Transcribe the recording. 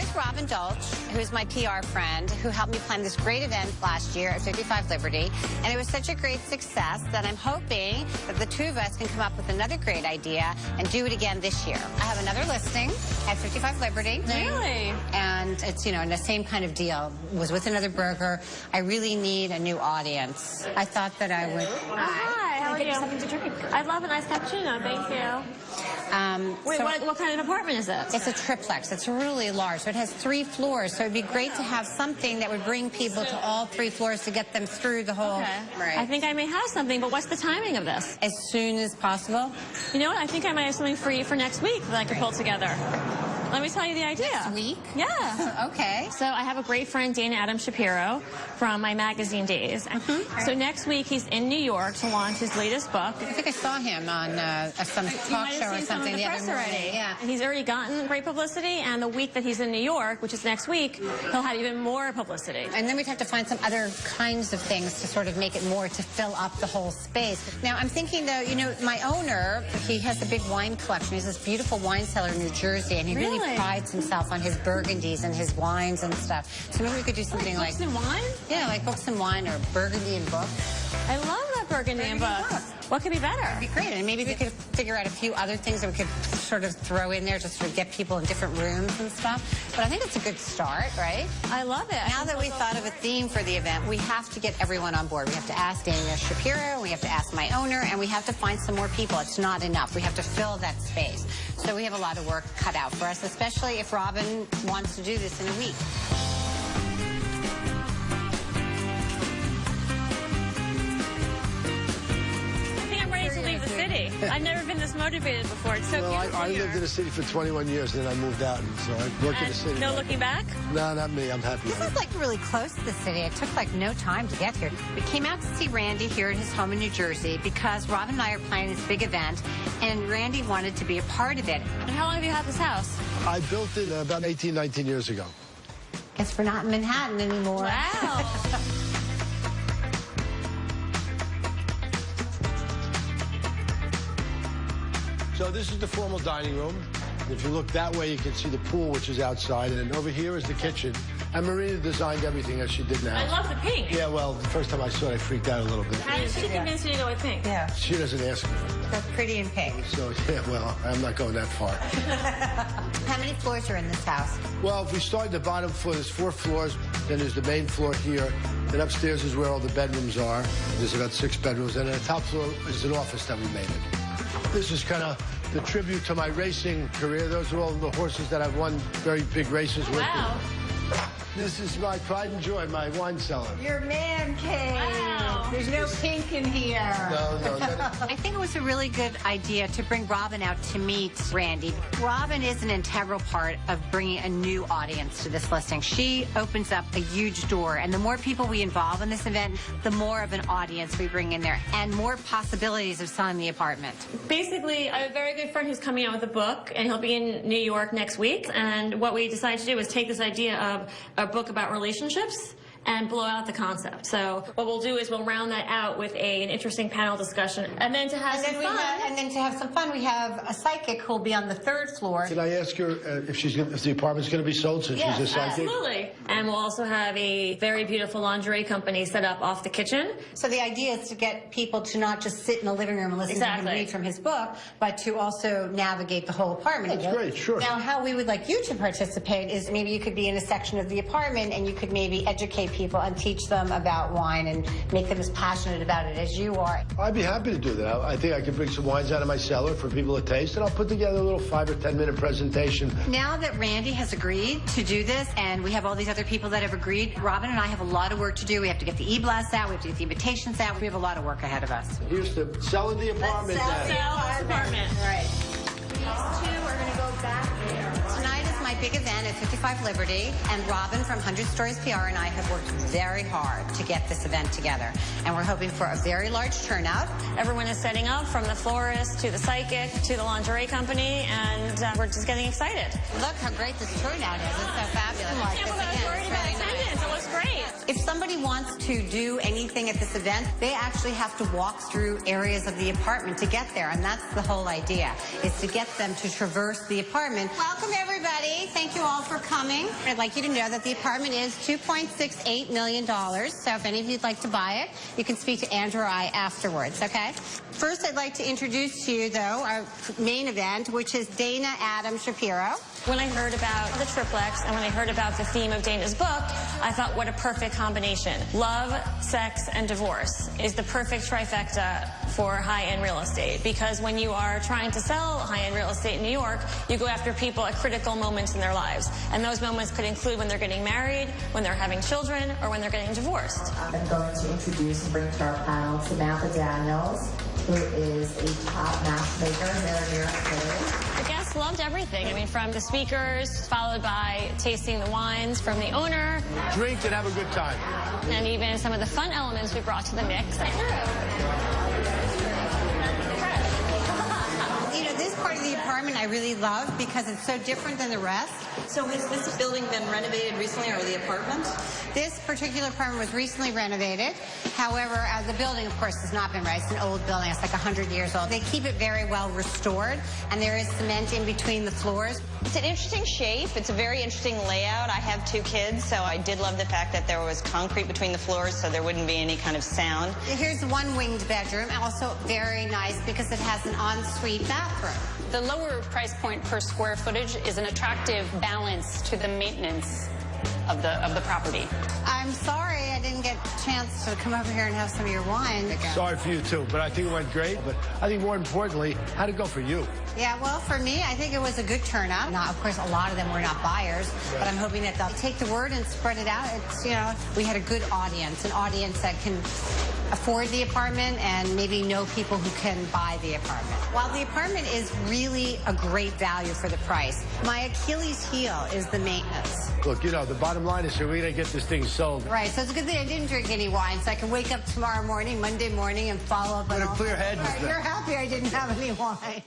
with Robin Dolch, who's my PR friend, who helped me plan this great event last year at 55 Liberty. And it was such a great success that I'm hoping that the two of us can come up with another great idea and do it again this year. I have another listing at 55 Liberty. Really? And it's, in the same kind of deal. It was with another burger. I really need a new audience. I thought that I would... Hi, how are you? Something to drink? I'd love a nice cappuccino, thank you. Wait, what kind of apartment is it? It's a triplex. It's really large. So it has 3 floors. So it'd be great to have something that would bring people to all 3 floors to get them through the whole... Okay. Right. I think I may have something, but what's the timing of this? As soon as possible. You know what? I think I might have something for you for next week that I could pull together. Let me tell you the idea. Next week? Yeah. Okay. So I have a great friend, Dana Adam Shapiro, from my magazine days. So next week he's in New York to launch his latest book. I think I saw him on some talk show or something the other morning. Yeah. And he's already gotten great publicity, and the week that he's in New York, which is next week, he'll have even more publicity. And then we'd have to find some other kinds of things to sort of make it more to fill up the whole space. Now, I'm thinking, though, my owner, he has a big wine collection. He has this beautiful wine cellar in New Jersey, and he really prides himself on his burgundies and his wines and stuff. So maybe we could do something like... Books and wine? Yeah, like books and wine or burgundy and books. I love that burgundy and books. What could be better? It'd be great. And maybe we could figure out a few other things that we could sort of throw in there just to get people in different rooms and stuff. But I think it's a good start, right? I love it. Now that we thought of a theme for the event, we have to get everyone on board. We have to ask Dana Shapiro, we have to ask my owner, and we have to find some more people. It's not enough. We have to fill that space. So we have a lot of work cut out for us, especially if Robin wants to do this in a week. I've never been this motivated before. It's so beautiful I lived in the city for 21 years, and then I moved out, and so I worked in the city. No looking back? No, not me. I'm happy. This is like really close to the city. It took like no time to get here. We came out to see Randy here at his home in New Jersey because Robin and I are planning this big event, and Randy wanted to be a part of it. And how long have you had this house? I built it about 18, 19 years ago. Guess we're not in Manhattan anymore. Wow. So this is the formal dining room. If you look that way, you can see the pool, which is outside. And then over here is the kitchen. And Marina designed everything as she did in the house. I love the pink. Yeah, well, the first time I saw it, I freaked out a little bit. How did she convince you to go with pink? Yeah. She doesn't ask me. That's pretty in pink. So, yeah, well, I'm not going that far. How many floors are in this house? Well, if we start at the bottom floor, there's 4 floors. Then there's the main floor here. Then upstairs is where all the bedrooms are. There's about 6 bedrooms. And then the top floor is an office that we made it. This is kind of the tribute to my racing career. Those are all the horses that I've won very big races with. Wow. This is my pride and joy, my wine cellar. Your man cave. Wow. There's no pink in here. No. I think it was a really good idea to bring Robin out to meet Randy. Robin is an integral part of bringing a new audience to this listing. She opens up a huge door, and the more people we involve in this event, the more of an audience we bring in there, and more possibilities of selling the apartment. Basically, I have a very good friend who's coming out with a book, and he'll be in New York next week. And what we decided to do was take this idea of a book about relationships and blow out the concept. So what we'll do is we'll round that out with an interesting panel discussion, and then to have some fun. We have a psychic who'll be on the 3rd floor. Can I ask her if the apartment's going to be sold since she's a psychic? Absolutely. And we'll also have a very beautiful lingerie company set up off the kitchen. So the idea is to get people to not just sit in the living room and listen to him read from his book, but to also navigate the whole apartment. That's great, sure. Now, how we would like you to participate is maybe you could be in a section of the apartment and you could maybe educate people and teach them about wine and make them as passionate about it as you are. I'd be happy to do that. I think I could bring some wines out of my cellar for people to taste, and I'll put together a little 5 or 10 minute presentation. Now that Randy has agreed to do this, and we have all these other people that have agreed, Robin and I have a lot of work to do. We have to get the e-blasts out, we have to get the invitations out. We have a lot of work ahead of us. Here's the selling the apartment. Sell this apartment. All right. These 2 are going to go back there. Tonight is my big event at 55 Liberty, and Robin from 100 Stories PR and I have worked very hard to get this event together, and we're hoping for a very large turnout. Everyone is setting up, from the florist to the psychic to the lingerie company, and we're just getting excited. Look how great this turnout is. It's so fabulous. I can't believe I was worried about attendance. It looks great. If somebody wants to do anything at this event, they actually have to walk through areas of the apartment to get there, and that's the whole idea, is to get them to traverse the apartment. Welcome, everybody. Thank you all for coming. I'd like you to know that the apartment is $2.68 million, so if any of you'd like to buy it, you can speak to Andrew or I afterwards, okay? First, I'd like to introduce to you, though, our main event, which is Dana Adam Shapiro. When I heard about the triplex and when I heard about the theme of Dana's book, I thought, what a perfect combination. Love, sex, and divorce is the perfect trifecta for high-end real estate, because when you are trying to sell high-end real estate in New York, you go after people at critical moments in their lives. And those moments could include when they're getting married, when they're having children, or when they're getting divorced. I'm going to introduce and bring to our panel Samantha Daniels, who is a top matchmaker here in New York City. The guests loved everything. I mean, from the speakers, followed by tasting the wines from the owner. Drink and have a good time. And even some of the fun elements we brought to the mix. You know, this part of the apartment I really love because it's so different than the rest. So has this building been renovated recently, or the apartment? This particular apartment was recently renovated. However, the building, of course, has not been right. It's an old building. It's like 100 years old. They keep it very well restored, and there is cement in between the floors. It's an interesting shape. It's a very interesting layout. I have 2 kids, so I did love the fact that there was concrete between the floors so there wouldn't be any kind of sound. Here's one winged bedroom, also very nice because it has an ensuite bathroom. The lower price point per square footage is an attractive balance to the maintenance of the property. I'm sorry I didn't get a chance to come over here and have some of your wine. Sorry for you, too, but I think it went great. But I think more importantly, how'd it go for you? Yeah, well, for me, I think it was a good turnout. Now, of course, a lot of them were not buyers, but I'm hoping that they'll take the word and spread it out. It's, you know, we had a good audience, an audience that can afford the apartment and maybe know people who can buy the apartment. While the apartment is really a great value for the price, my Achilles heel is the maintenance. Look, you know, the bottom line is we're going to get this thing sold. Right, so it's a good thing I didn't drink any wine, so I can wake up tomorrow morning, Monday morning, and follow up on With a all clear head. Right, you're happy I didn't have any wine.